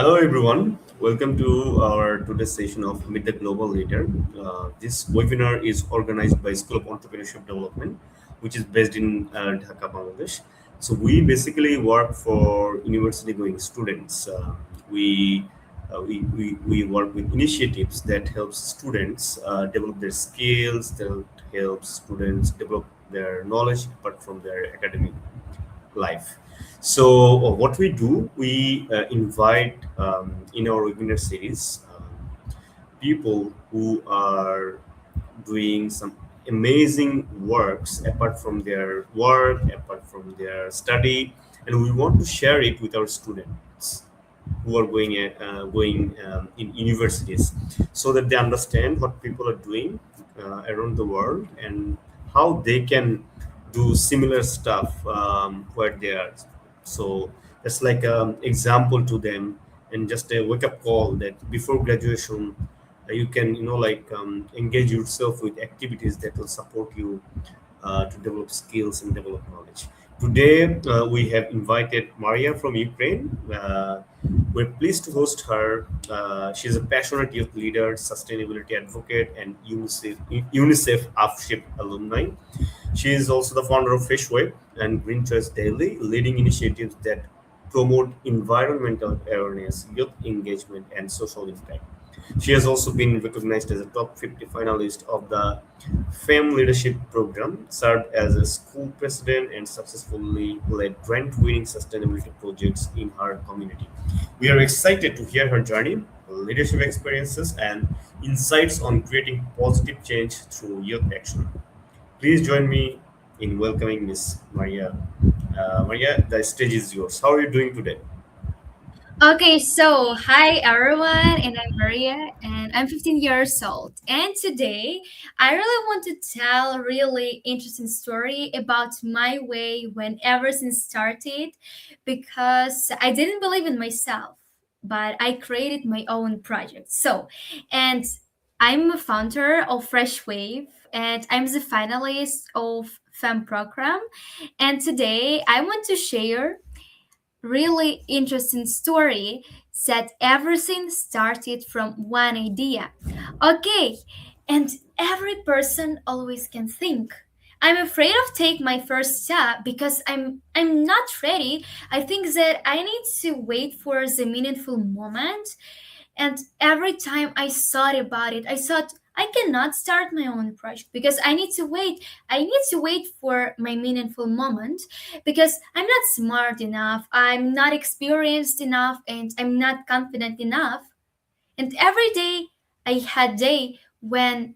Hello, everyone. Welcome to our today's session of Meet the Global Leader. This webinar is organized by School of Entrepreneurship Development, which is based in Dhaka, Bangladesh. So we basically work for university-going students. We work with initiatives that helps students develop their skills, that helps students develop their knowledge apart from their academic life. So, what we do, we invite in our webinar series people who are doing some amazing works apart from their work, apart from their study, and we want to share it with our students who are going in universities, so that they understand what people are doing around the world and how they can do similar stuff where they are. So it's like an example to them and just a wake up call that before graduation you can engage yourself with activities that will support you to develop skills and develop knowledge. Today, we have invited Maria from Ukraine. We're pleased to host her. She's a passionate youth leader, sustainability advocate, and UNICEF AFSHIP alumni. She is also the founder of Fishway and Green Choice Daily, leading initiatives that promote environmental awareness, youth engagement, and social impact. She has also been recognized as a top 50 finalist of the FAME Leadership Program, served as a school president, and successfully led grant winning sustainability projects in her community. We are excited to hear her journey, leadership experiences, and insights on creating positive change through youth action. Please join me in welcoming Miss Maria. Maria, the stage is yours. How are you doing today? Okay, so hi everyone, and I'm Maria, and I'm 15 years old. And today, I really want to tell a really interesting story about my way when everything started, because I didn't believe in myself, but I created my own project. And I'm a founder of Fresh Wave, and I'm the finalist of FEM program. And today, I want to share really interesting story that everything started from one idea. Okay, and every person always can think. I'm afraid of take my first step because I'm not ready. I think that I need to wait for the meaningful moment, and every time I thought about it, I thought I cannot start my own project because I need to wait. I need to wait for my meaningful moment because I'm not smart enough, I'm not experienced enough, and I'm not confident enough. And every day I had day when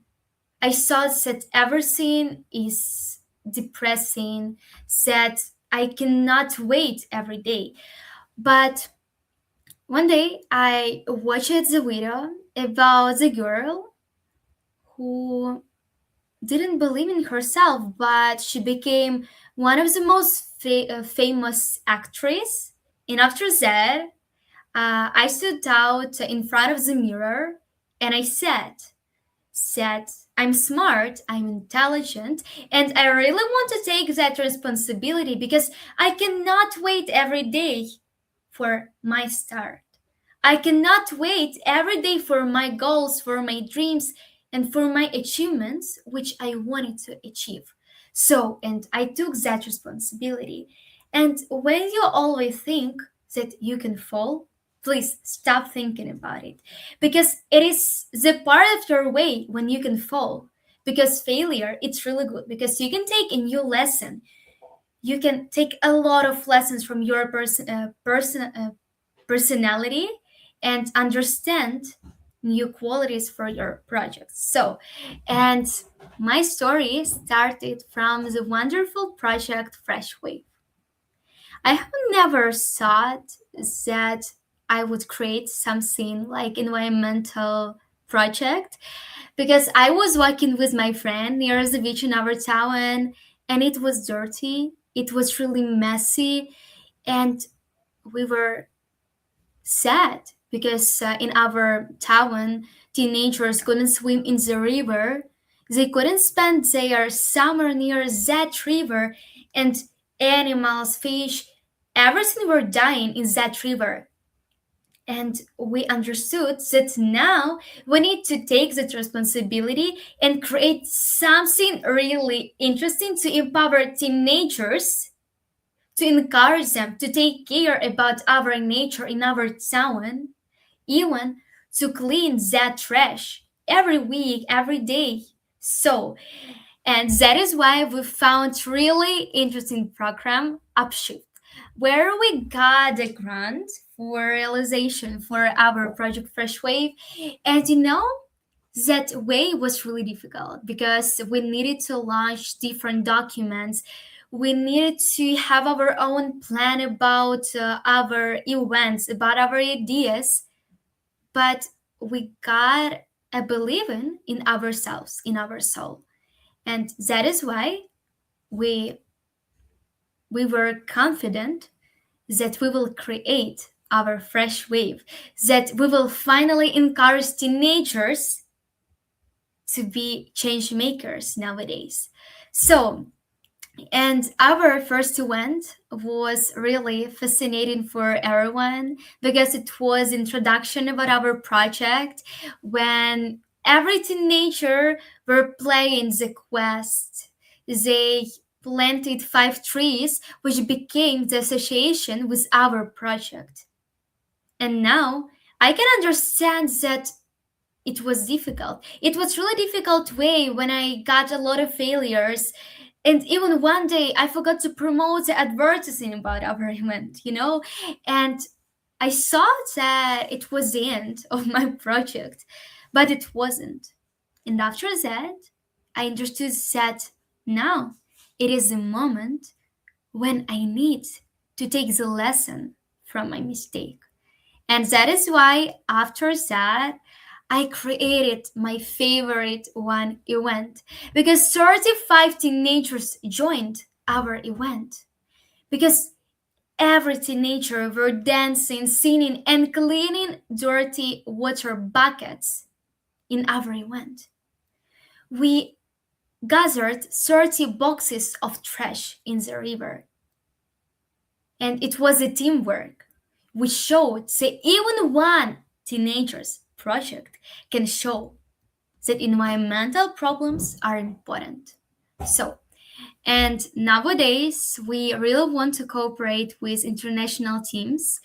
I thought that everything is depressing, that I cannot wait every day. But one day I watched the video about the girl who didn't believe in herself, but she became one of the most famous actress. And after that, I stood out in front of the mirror and I said, I'm smart, I'm intelligent, and I really want to take that responsibility because I cannot wait every day for my start. I cannot wait every day for my goals, for my dreams, and for my achievements, which I wanted to achieve. So, and I took that responsibility. And when you always think that you can fall, please stop thinking about it because it is the part of your way when you can fall. Because failure, it's really good because you can take a new lesson. You can take a lot of lessons from your personality and understand new qualities for your projects. So, and my story started from the wonderful project Fresh Wave. I have never thought that I would create something like environmental project because I was walking with my friend near the beach in our town and it was dirty. It was really messy and we were sad because in our town, teenagers couldn't swim in the river. They couldn't spend their summer near that river, and animals, fish, everything were dying in that river. And we understood that now we need to take that responsibility and create something really interesting to empower teenagers, to encourage them to take care about our nature in our town, even to clean that trash every week, every day. So, and that is why we found really interesting program Upshift, where we got a grant for realization for our project Fresh Wave. And that way was really difficult because we needed to launch different documents. We needed to have our own plan about our events, about our ideas, but we got a believing in ourselves, in our soul. And that is why we we were confident that we will create our fresh wave, that we will finally encourage teenagers to be change makers nowadays. So, and our first event was really fascinating for everyone because it was introduction about our project when every teenager were playing the quest. They planted 5 trees, which became the association with our project. And now I can understand that it was difficult. It was really difficult way when I got a lot of failures. And even one day I forgot to promote the advertising about our event. And I thought that it was the end of my project, but it wasn't. And after that, I understood that now it is the moment when I need to take the lesson from my mistake. And that is why after that, I created my favorite one event because 35 teenagers joined our event because every teenager were dancing, singing, and cleaning dirty water buckets in our event. We gathered 30 boxes of trash in the river, and it was a teamwork which showed that even one teenager's project can show that environmental problems are important. So, and nowadays, we really want to cooperate with international teams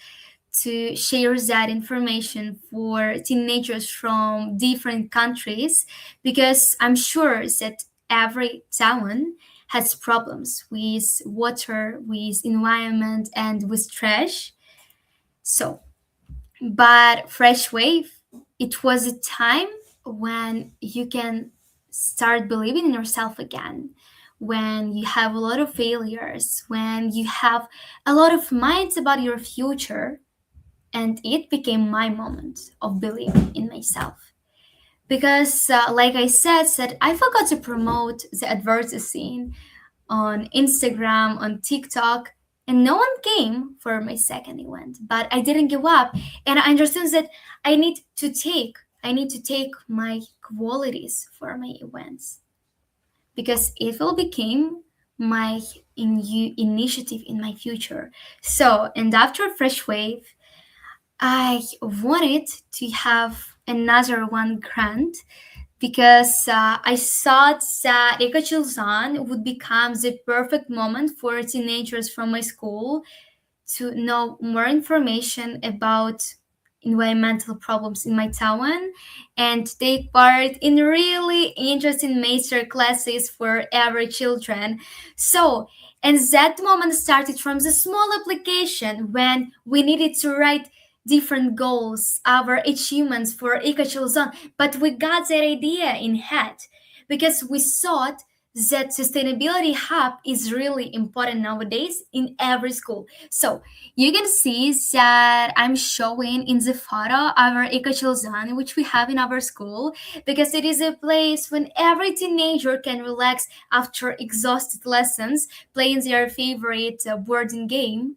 to share that information for teenagers from different countries because I'm sure that every town has problems with water, with environment, and with trash. So, but Fresh Wave, it was a time when you can start believing in yourself again, when you have a lot of failures, when you have a lot of minds about your future. And it became my moment of believing in myself. Because, like I said, I forgot to promote the advertising on Instagram, on TikTok, and no one came for my second event. But I didn't give up, and I understood that I need to take my qualities for my events because it will become my initiative in my future. So, and after Fresh Wave, I wanted to have another one grant because I thought that Ekachilzan would become the perfect moment for teenagers from my school to know more information about environmental problems in my town and take part in really interesting master classes for every children. So, and that moment started from the small application when we needed to write different goals, our achievements for Ikachilzon, but we got that idea in head because we thought that sustainability hub is really important nowadays in every school. So you can see that I'm showing in the photo our Ikachilzan, which we have in our school, because it is a place when every teenager can relax after exhausted lessons, playing their favorite boarding game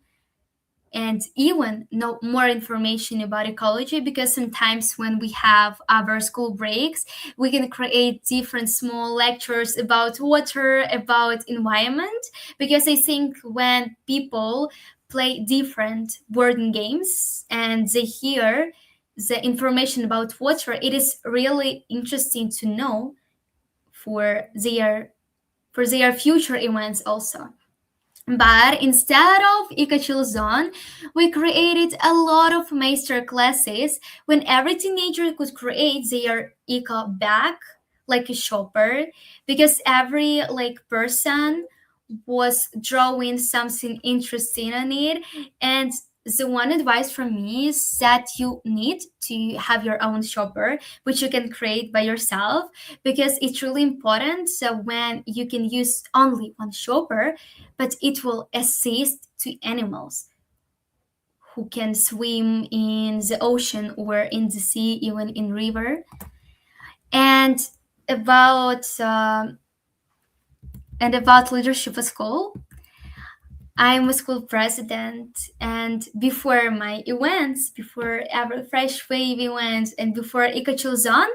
and even know more information about ecology because sometimes when we have our school breaks we can create different small lectures about water, about environment, because I think when people play different board games and they hear the information about water, it is really interesting to know for their future events also. But instead of Ikachill Zone, we created a lot of master classes when every teenager could create their Ika bag like a shopper, because every like person was drawing something interesting on it. And the one advice from me is that you need to have your own shopper which you can create by yourself, because it's really important. So when you can use only one shopper, but it will assist to animals who can swim in the ocean or in the sea, even in river. And about leadership at school, I'm a school president, and before my events, before every fresh wave events, and before Ikachuzan,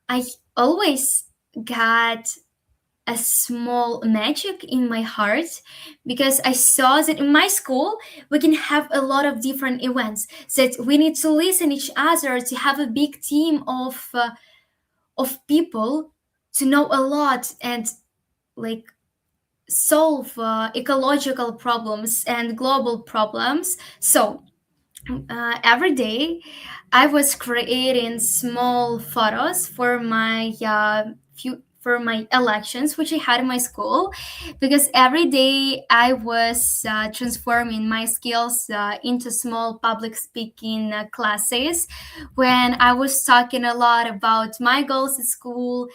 I always got a small magic in my heart, because I saw that in my school we can have a lot of different events, that we need to listen each other, to have a big team of people to know a lot and like solve ecological problems and global problems. So every day I was creating small photos for my for my elections which I had in my school, because every day I was transforming my skills into small public speaking classes, when I was talking a lot about my goals at school,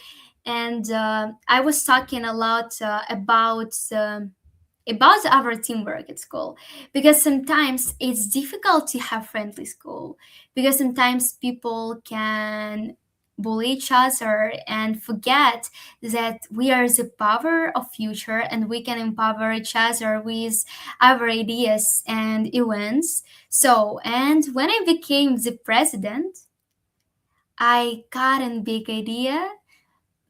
and I was talking a lot about our teamwork at school, because sometimes it's difficult to have friendly school, because sometimes people can bully each other and forget that we are the power of future and we can empower each other with our ideas and events. So, and when I became the president, I got a big idea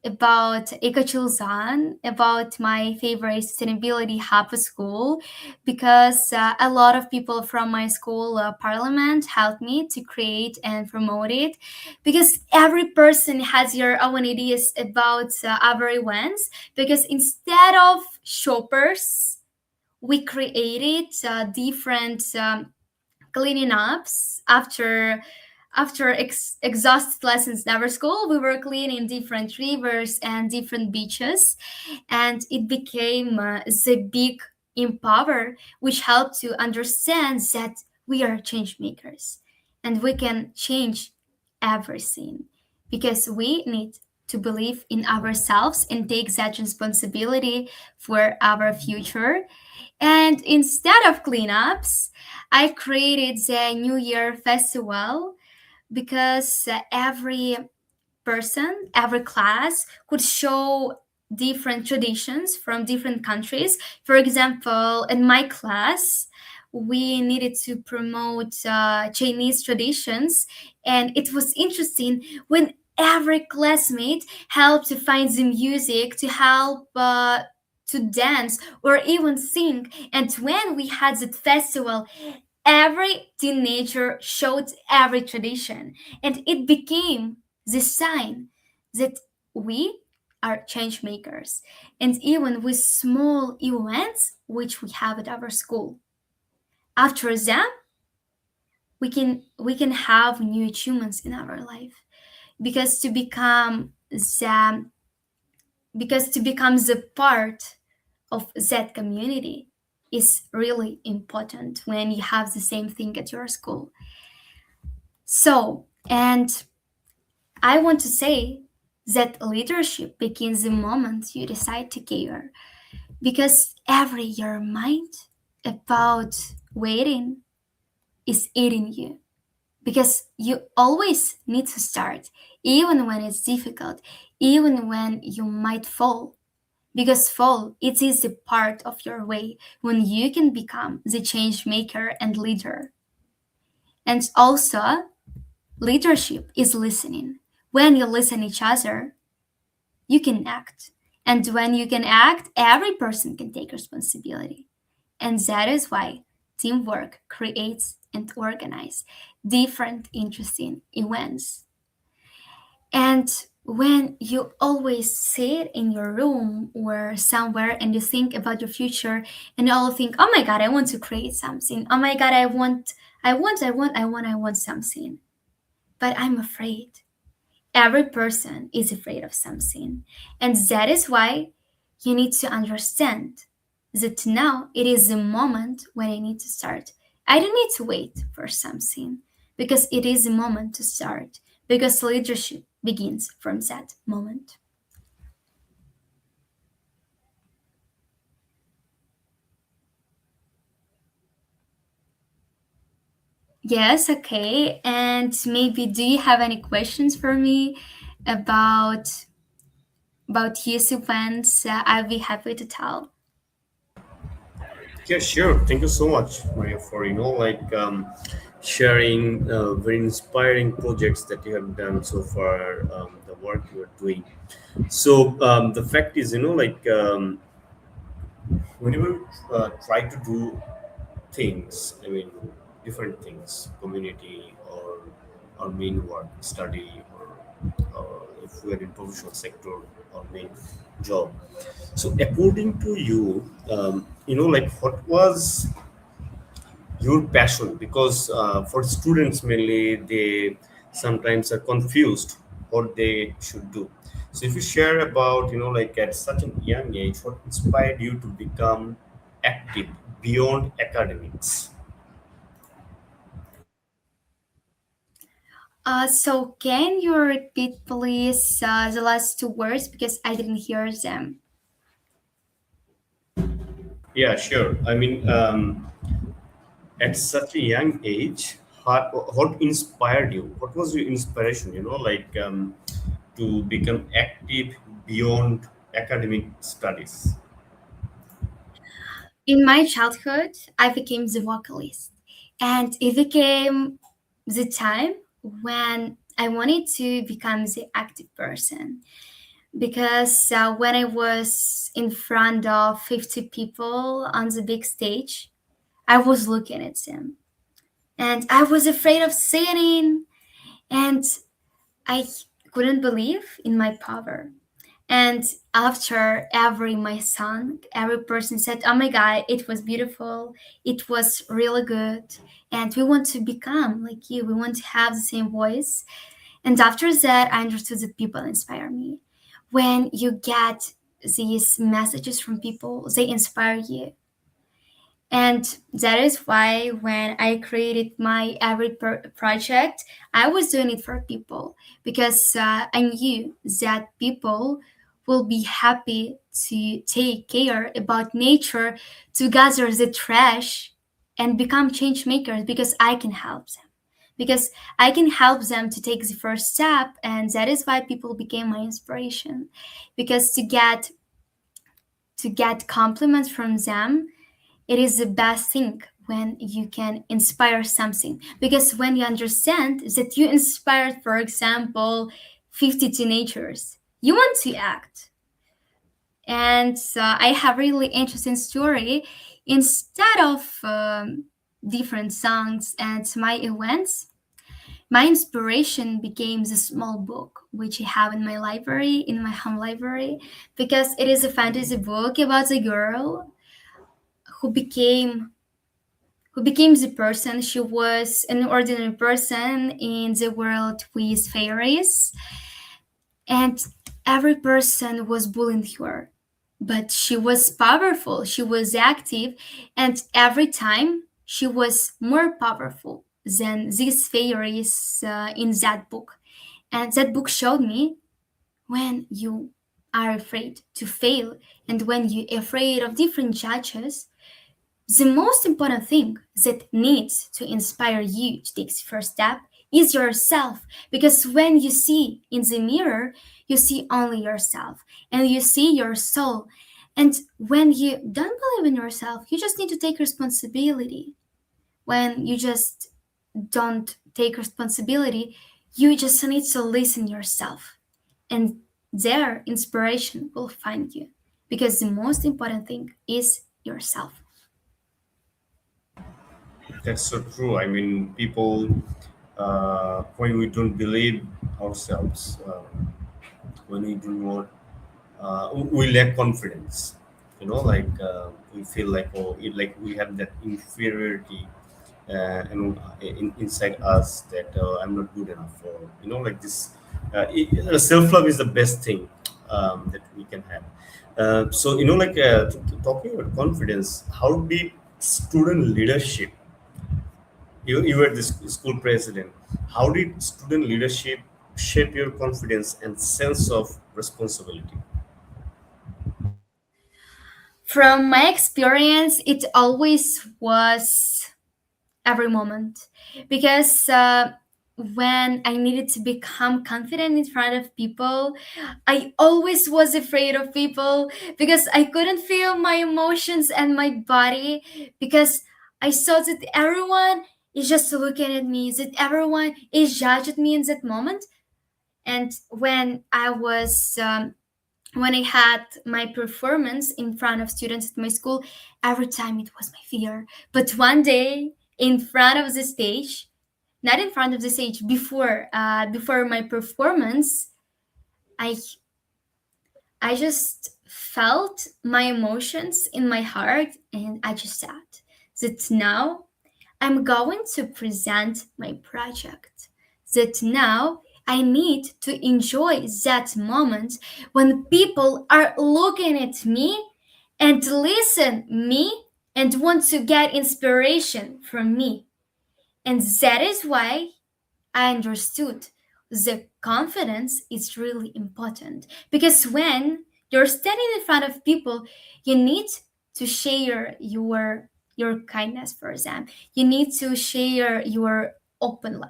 about Ekachulzan, about my favorite sustainability hub at school, because a lot of people from my school parliament helped me to create and promote it, because every person has your own ideas about our events, because instead of shoppers, we created different cleaning ups after exhausted lessons in our school. We were cleaning different rivers and different beaches, and it became the big empower, which helped to understand that we are change makers and we can change everything, because we need to believe in ourselves and take that responsibility for our future. And instead of cleanups, I created the New Year Festival, because every class could show different traditions from different countries. For example, in my class, we needed to promote Chinese traditions, and it was interesting when every classmate helped to find the music to help to dance or even sing. And when we had that festival, every teenager showed every tradition, and it became the sign that we are change makers. And even with small events which we have at our school, after them, we can have new achievements in our life, because to become the part of that community is really important when you have the same thing at your school. So, and I want to say that leadership begins the moment you decide to care, because every your mind about waiting is eating you, because you always need to start, even when it's difficult, even when you might fall, because fall, it is a part of your way when you can become the change maker and leader. And also, leadership is listening. When you listen each other, you can act. And when you can act, every person can take responsibility. And that is why teamwork creates and organize different interesting events. And when you always sit in your room or somewhere and you think about your future and you all think, oh my God, I want to create something. Oh my God, I want something. But I'm afraid. Every person is afraid of something. And that is why you need to understand that now it is the moment when I need to start. I don't need to wait for something because it is the moment to start, because leadership begins from that moment. Yes, okay. And maybe do you have any questions for me about these events? I'll be happy to tell. Yeah, sure. Thank you so much, Maria, for sharing very inspiring projects that you have done so far. The work you are doing. So the fact is, whenever we try to do things, I mean, different things, community or main work, study, or if we are in professional sector or main job. So according to you, what was your passion? Because for students mainly, they sometimes are confused what they should do. So if you share about, at such a young age, what inspired you to become active beyond academics? So can you repeat please the last two words because I didn't hear them. Yeah, sure. At such a young age, what inspired you? What was your inspiration? To become active beyond academic studies. In my childhood, I became the vocalist, and it became the time when I wanted to become the active person because when I was in front of 50 people on the big stage, I was looking at them and I was afraid of singing and I couldn't believe in my power. And after every my song, every person said, "Oh my God, it was beautiful. It was really good, and we want to become like you. We want to have the same voice." And after that, I understood that people inspire me. When you get these messages from people, they inspire you. And that is why when I created my every project, I was doing it for people because I knew that people will be happy to take care about nature, to gather the trash and become change makers because I can help them. Because I can help them to take the first step, and that is why people became my inspiration. Because to get compliments from them, it is the best thing when you can inspire something because when you understand that you inspired, for example, 50 teenagers, you want to act. And I have really interesting story. Instead of different songs and my events, my inspiration became the small book which I have in my library, in my home library, because it is a fantasy book about a girl who became the person. She was an ordinary person in the world with fairies, and every person was bullying her. But she was powerful, she was active, and every time she was more powerful than these fairies in that book. And that book showed me when you are afraid to fail and when you're afraid of different judges, the most important thing that needs to inspire you to take the first step is yourself. Because when you see in the mirror, you see only yourself and you see your soul. And when you don't believe in yourself, you just need to take responsibility. When you just don't take responsibility, you just need to listen yourself. And there, inspiration will find you. Because the most important thing is yourself. That's so true. I mean, people, when we don't believe ourselves, when we do not, we lack confidence. Like we feel like, like we have that inferiority, inside us, that I'm not good enough, or like this. Self love is the best thing that we can have. So like talking about confidence, how did student leadership, you were the school president. How did student leadership shape your confidence and sense of responsibility? From my experience, it always was every moment because when I needed to become confident in front of people, I always was afraid of people because I couldn't feel my emotions and my body because I saw that everyone is just looking at me, that everyone is judging me in that moment. And when I had my performance in front of students at my school, every time it was my fear. But one day, in front of the stage, not in front of the stage, before my performance, I I just felt my emotions in my heart, and I just said that now I'm going to present my project. That now I need to enjoy that moment when people are looking at me and listen me and want to get inspiration from me. And that is why I understood the confidence is really important because when you're standing in front of people, you need to share your kindness for them. You need to share your open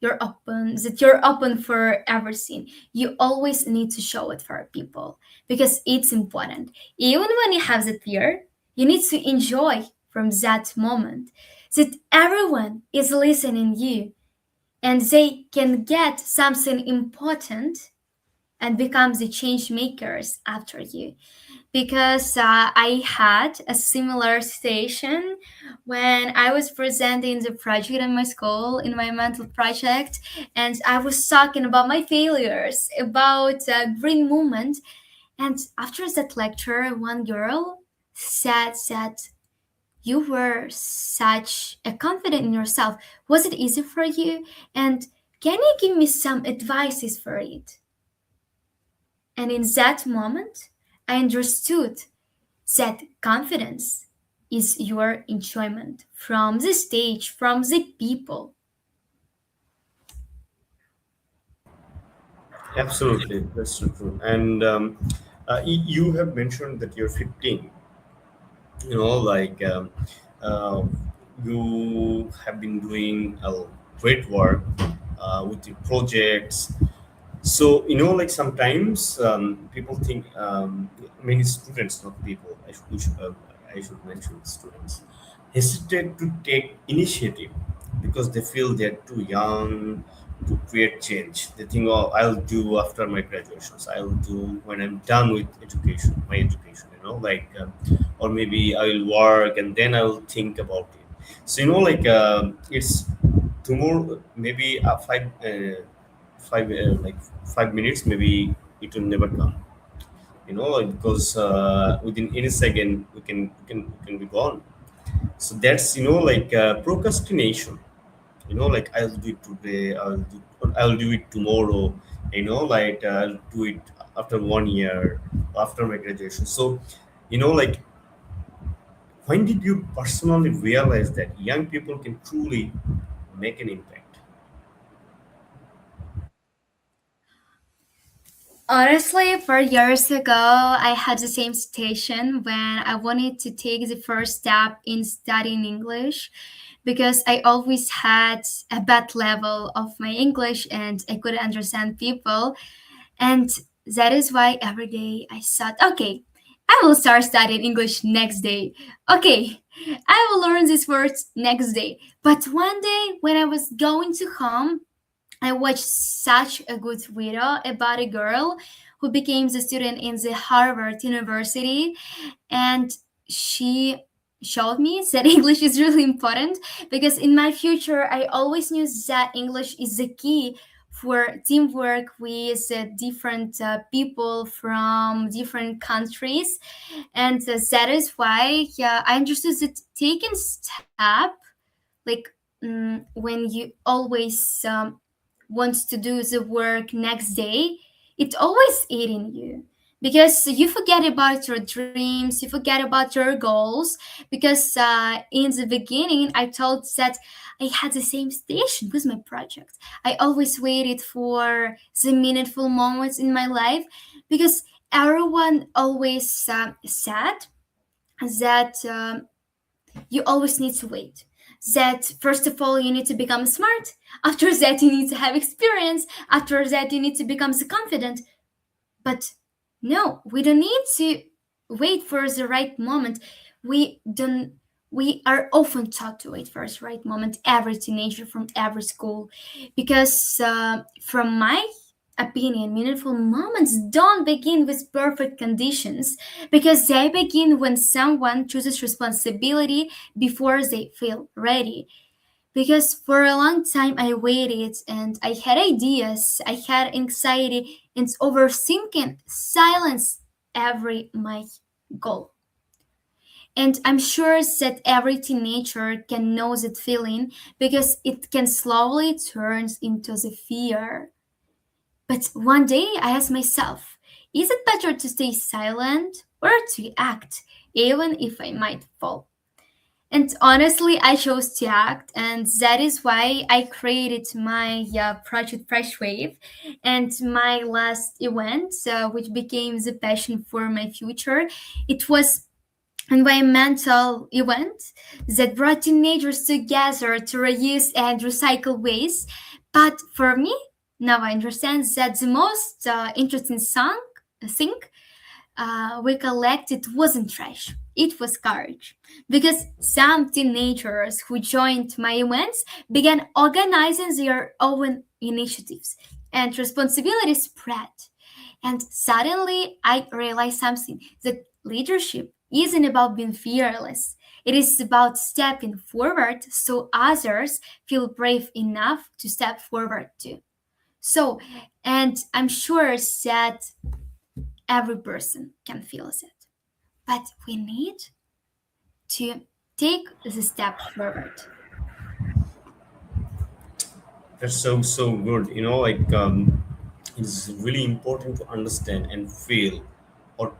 you're open that you're open for everything. You always need to show it for people because it's important. Even when you have the fear, you need to enjoy from that moment that everyone is listening you and they can get something important and become the change makers after you because I had a similar situation when I was presenting the project in my school in my mental project, and I was talking about my failures, about green movement, and after that lecture one girl said that you were such a confident in yourself. Was it easy for you? And can you give me some advices for it? And in that moment, I understood that confidence is your enjoyment from the stage, from the people. Absolutely, that's so true. And you have mentioned that you're 15. Like uh, you have been doing a great work with your projects. So like sometimes people think, many students, not people. I should mention students hesitate to take initiative because they feel they're too young to create change. They think, "Oh, I'll do after my graduations. I'll do when I'm done with education, my education." Or maybe I will work and then I will think about it. So like it's tomorrow, maybe 5 minutes, maybe it will never come. Because within any second we can be gone. So that's like procrastination. Like I'll do it today, I'll do it tomorrow. Like I'll do it after 1 year, after my graduation. So like when did you personally realize that young people can truly make an impact? Honestly, 4 years ago, I had the same situation when I wanted to take the first step in studying English because I always had a bad level of my English and I couldn't understand people. And that is why every day I thought, okay, I will start studying English next day. Okay, I will learn these words next day. But one day when I was going to home, I watched such a good video about a girl who became a student in the Harvard University, and she showed me that English is really important, because in my future I always knew that English is the key for teamwork with different people from different countries. And that is why, yeah, I understood that taking step, like, when you always wants to do the work next day, it always eating you, because you forget about your dreams, you forget about your goals. Because in the beginning I told that I had the same station with my project. I always waited for the meaningful moments in my life, because everyone always said that you always need to wait. That first of all, you need to become smart. After that, you need to have experience. After that, you need to become confident. But no, we don't need to wait for the right moment. We don't. We are often taught to wait for the right moment. Every teenager from every school, because from my opinion, meaningful moments don't begin with perfect conditions, because they begin when someone chooses responsibility before they feel ready. Because for a long time I waited and I had ideas, I had anxiety and overthinking silence every my goal. And I'm sure that every teenager can know that feeling, because it can slowly turn into the fear. But one day I asked myself, is it better to stay silent or to act, even if I might fall? And honestly, I chose to act, and that is why I created my project Fresh Wave and my last event, which became the passion for my future. It was environmental event that brought teenagers together to reuse and recycle waste. But for me, now I understand that the most interesting thing we collected wasn't trash. It was courage. Because some teenagers who joined my events began organizing their own initiatives, and responsibility spread. And suddenly I realized something, that leadership isn't about being fearless. It is about stepping forward so others feel brave enough to step forward too. So, and I'm sure that every person can feel that. But we need to take the step forward. That's so good. It's really important to understand and feel what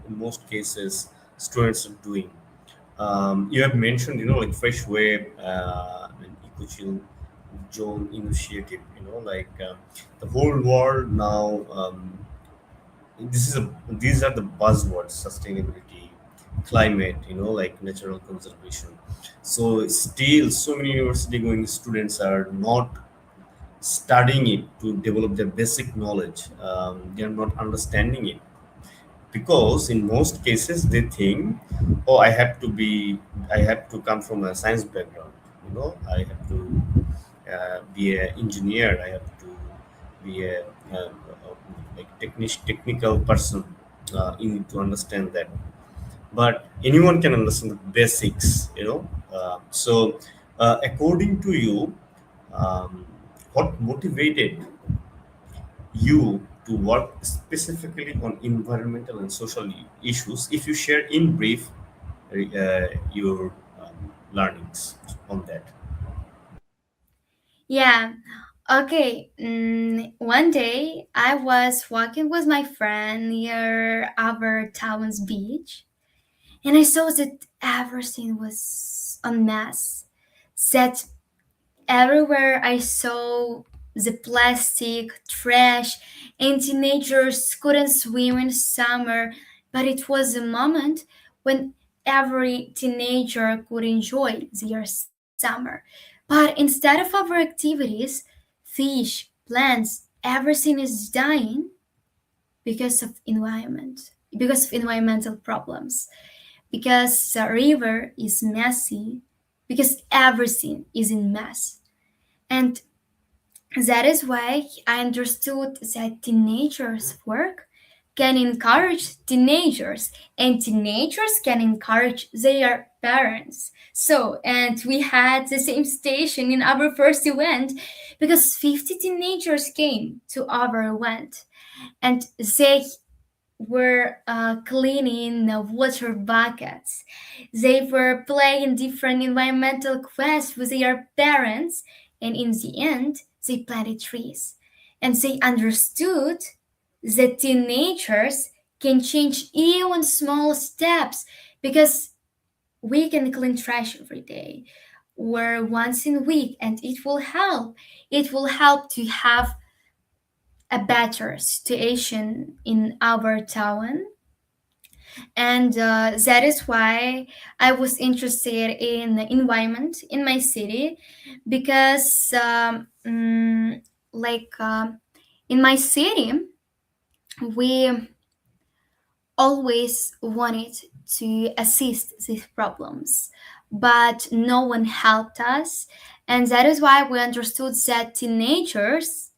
in most cases students are doing. You have mentioned, like Fresh Wave and EcoChill Zone initiative. The whole world now. These are the buzzwords: sustainability, climate, like natural conservation. So still, so many university going students are not studying it to develop their basic knowledge. They are not understanding it, because in most cases they think, oh, I have to come from a science background. I have to be an engineer. I have to be like technical person. You need to understand that, but anyone can understand the basics. According to you, um, what motivated you to work specifically on environmental and social issues, if you share in brief your learnings on that. Yeah. Okay. One day I was walking with my friend near our town's beach, and I saw that everything was a mess. That everywhere I saw the plastic, trash, and teenagers couldn't swim in summer, but it was a moment when every teenager could enjoy their summer. But instead of our activities, fish, plants, everything is dying because of environmental problems, because the river is messy, because everything is in mess. And that is why I understood that teenagers' work can encourage teenagers, and teenagers can encourage their parents. So, and we had the same station in our first event because 50 teenagers came to our event, and they were cleaning the water buckets. They were playing different environmental quests with their parents, and in the end, they planted trees. And they understood that teenagers can change even small steps because we can clean trash every day or once in a week, and it will help. It will help to have a better situation in our town, and that is why I was interested in the environment in my city because like in my city we always wanted to assist these problems, but no one helped us, and that is why we understood that teenagers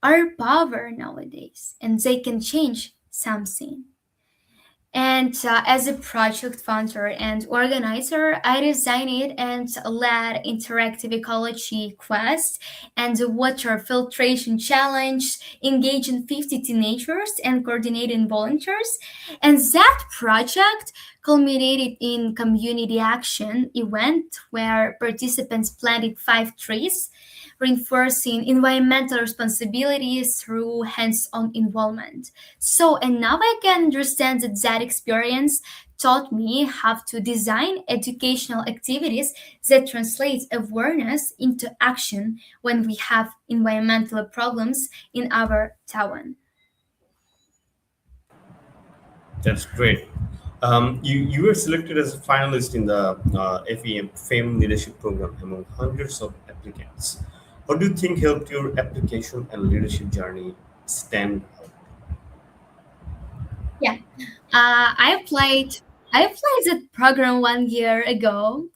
are power nowadays and they can change something. And as a project founder and organizer, I designed and led interactive ecology quest and the water filtration challenge, engaging 50 teenagers and coordinating volunteers. And that project culminated in community action event where participants planted 5 trees, reinforcing environmental responsibilities through hands-on involvement. So, and now I can understand that that experience taught me how to design educational activities that translate awareness into action when we have environmental problems in our town. That's great. You were selected as a finalist in the FEM Leadership Program among hundreds of applicants. What do you think helped your application and leadership journey stand out? Yeah, I applied. I applied that program 1 year ago,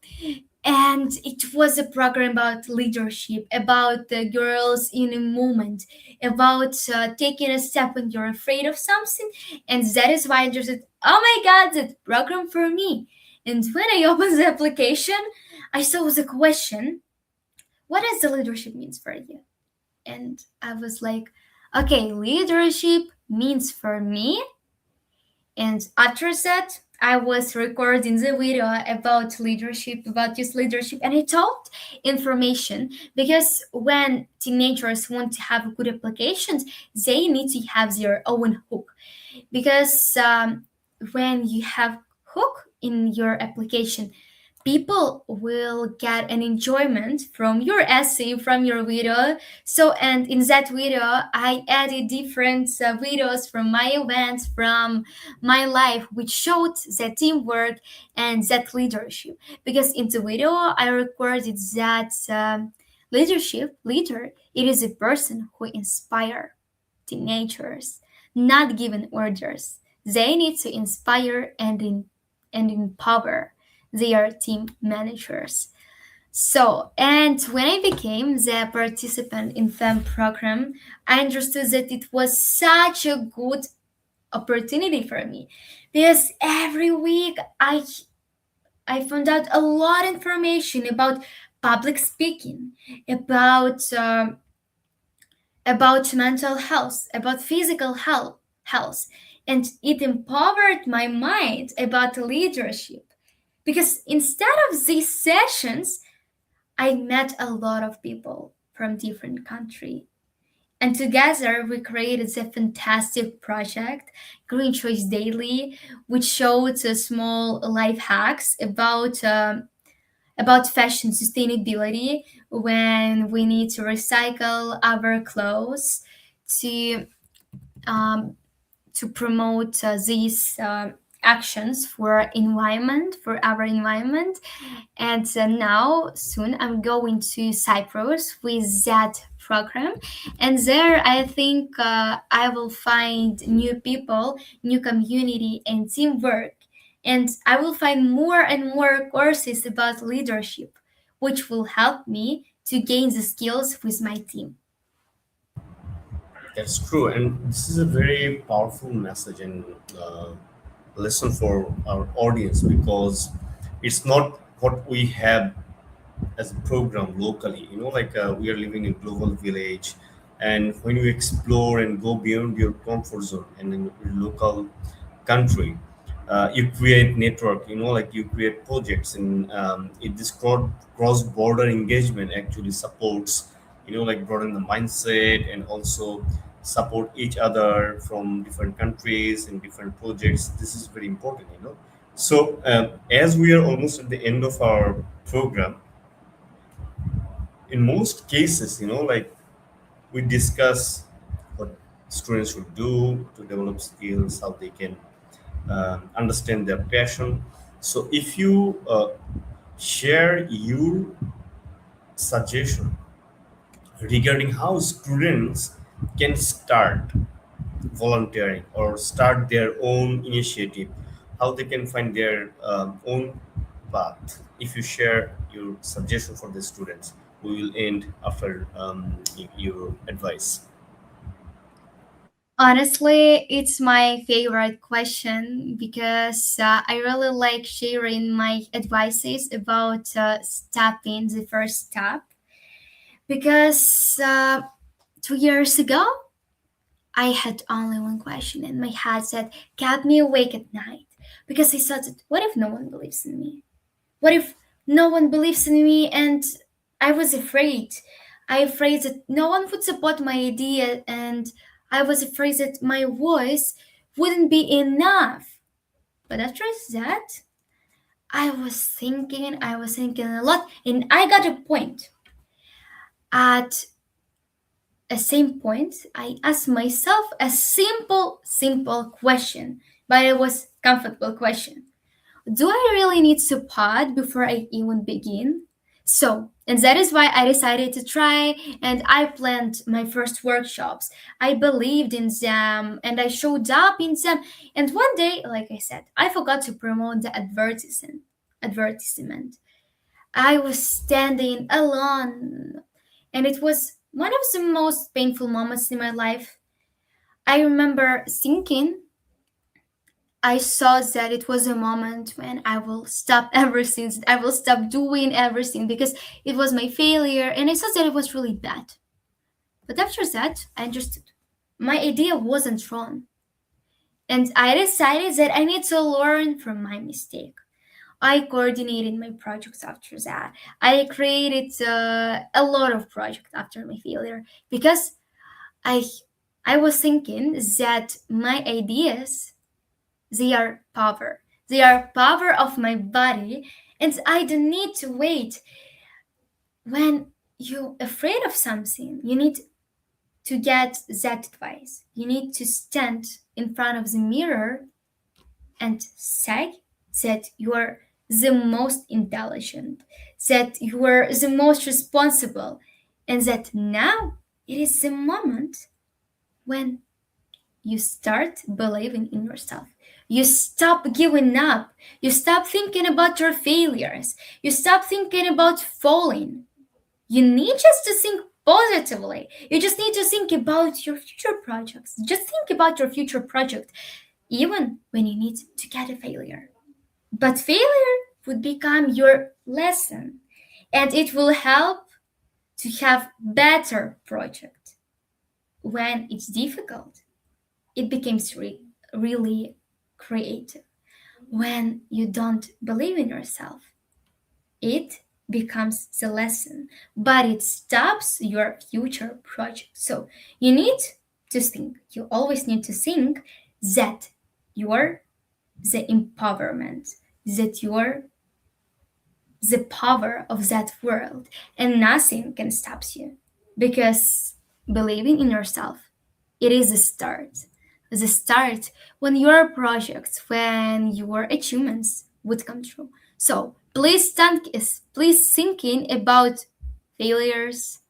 and it was a program about leadership, about the girls in a movement, about taking a step when you're afraid of something, and that is why I just said, "Oh my God, that program for me!" And when I opened the application, I saw the question, "What does the leadership means for you?" And I was like, "Okay, leadership means for me." And after that, I was recording the video about leadership, about youth leadership, and I taught information because when teenagers want to have good applications, they need to have their own hook. Because when you have hook in your application, people will get an enjoyment from your essay, from your video. So, and in that video I added different videos from my events, from my life, which showed that teamwork and that leadership, because in the video I recorded that leader, it is a person who inspire teenagers, not giving orders. They need to inspire and empower their team managers. So, and when I became the participant in FEM program, I understood that it was such a good opportunity for me because every week I found out a lot of information about public speaking, about about mental health, about physical health, and it empowered my mind about leadership. Because instead of these sessions, I met a lot of people from different countries. And together we created a fantastic project, Green Choice Daily, which showed small life hacks about fashion sustainability when we need to recycle our clothes to um, to promote these actions for our environment. And now soon I'm going to Cyprus with that program, and there I think I will find new people, new community, and teamwork, and I will find more and more courses about leadership, which will help me to gain the skills with my team. That's true, and this is a very powerful message and uh, lesson for our audience, because it's not what we have as a program locally. Like we are living in global village, and when you explore and go beyond your comfort zone and in your local country, you create network. Like you create projects, and this cross border engagement actually supports, like broaden the mindset and also support each other from different countries and different projects. This is very important. So as we are almost at the end of our program, in most cases, like we discuss what students should do to develop skills, how they can understand their passion. So if you share your suggestion regarding how students can start volunteering or start their own initiative, how they can find their own path. If you share your suggestion for the students, we will end after your advice. Honestly, it's my favorite question because I really like sharing my advices about stepping the first step. Because 2 years ago, I had only one question in my head that kept me awake at night. Because I thought, that, what if no one believes in me? What if no one believes in me? And I was afraid. I afraid that no one would support my idea, and I was afraid that my voice wouldn't be enough. But after that, I was thinking a lot, and I got a point. At a same point, I asked myself a simple question, but it was comfortable question. Do I really need support before I even begin? So, and that is why I decided to try, and I planned my first workshops. I believed in them and I showed up in them. And one day, like I said, I forgot to promote the advertisement. I was standing alone, and it was one of the most painful moments in my life. I remember thinking, I saw that it was a moment when I will stop everything, I will stop doing everything because it was my failure, and I saw that it was really bad. But after that, I understood. My idea wasn't wrong, and I decided that I need to learn from my mistake. I coordinated my projects after that. I created a lot of projects after my failure because I I was thinking that my ideas, they are power. They are power of my body, and I don't need to wait. When you're afraid of something, you need to get that advice. You need to stand in front of the mirror and say that you are the most intelligent, that you are the most responsible, and that now it is the moment when you start believing in yourself. You stop giving up. You stop thinking about your failures. You stop thinking about falling. You need just to think positively. You just need to think about your future projects. Just think about your future project, even when you need to get a failure. But failure would become your lesson, and it will help to have better project. When it's difficult, it becomes really creative. When you don't believe in yourself, it becomes the lesson, but it stops your future project. So you need to think, you always need to think that you're the empowerment, that you're the power of that world, and nothing can stop you, because believing in yourself, it is the start when your projects, when your achievements would come true. So please thinking about failures,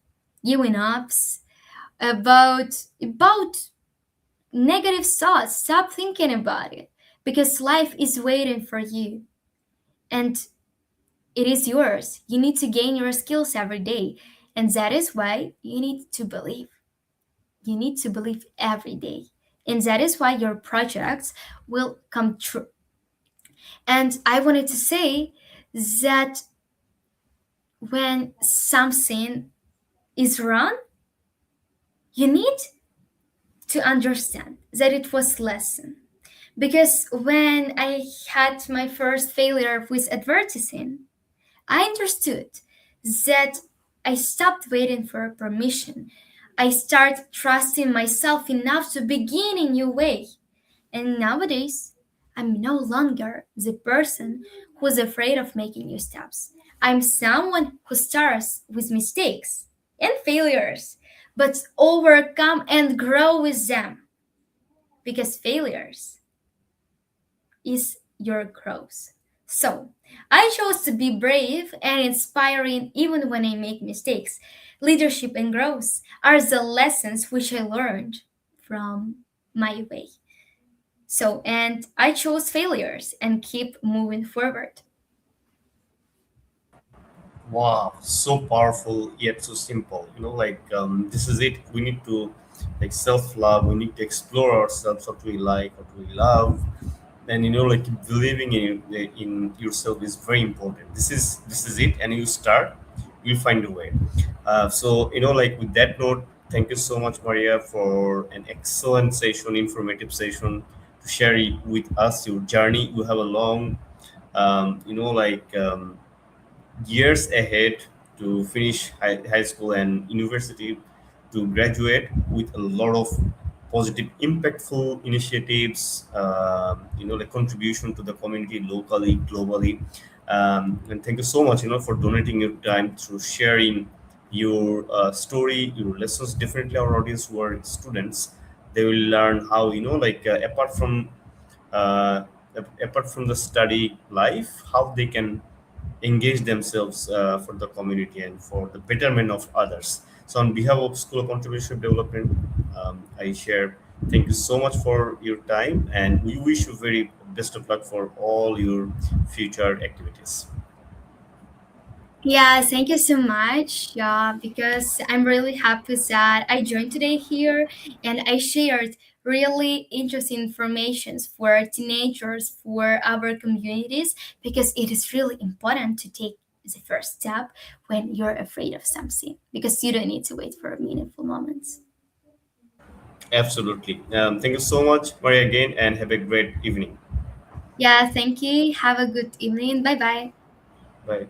giving ups, about negative thoughts. Stop thinking about it, because life is waiting for you, and it is yours. You need to gain your skills every day. And that is why you need to believe. You need to believe every day. And that is why your projects will come true. And I wanted to say that when something is wrong, you need to understand that it was lesson. Because when I had my first failure with advertising, I understood that I stopped waiting for permission. I started trusting myself enough to begin a new way. And nowadays, I'm no longer the person who's afraid of making new steps. I'm someone who starts with mistakes and failures, but overcome and grow with them. Because failures is your growth. So, I chose to be brave and inspiring even when I make mistakes. Leadership and growth are the lessons which I learned from my way. So, and I chose failures and keep moving forward. Wow, so powerful yet so simple. Like this is it. We need to like self love. We need to explore ourselves, what we like, what we love, and like believing in yourself is very important. This is it, and you start, you'll find a way. So like with that note, thank you so much, Maria, for an excellent session, informative session to share it with us your journey. You have a long years ahead to finish high school and university, to graduate with a lot of positive impactful initiatives, like contribution to the community locally, globally. And thank you so much for donating your time through sharing your story, your lessons. Definitely our audience who are students, they will learn how uh, apart from the study life, how they can engage themselves for the community and for the betterment of others. So, on behalf of School of Entrepreneurship Development, I share thank you so much for your time, and we wish you very best of luck for all your future activities. Yeah, thank you so much. Yeah, because I'm really happy that I joined today here and I shared really interesting informations for teenagers, for our communities, because it is really important to take the first step when you're afraid of something, because you don't need to wait for meaningful moments. Absolutely. Thank you so much, Maria, again, and have a great evening. Yeah, thank you. Have a good evening. Bye bye. Bye.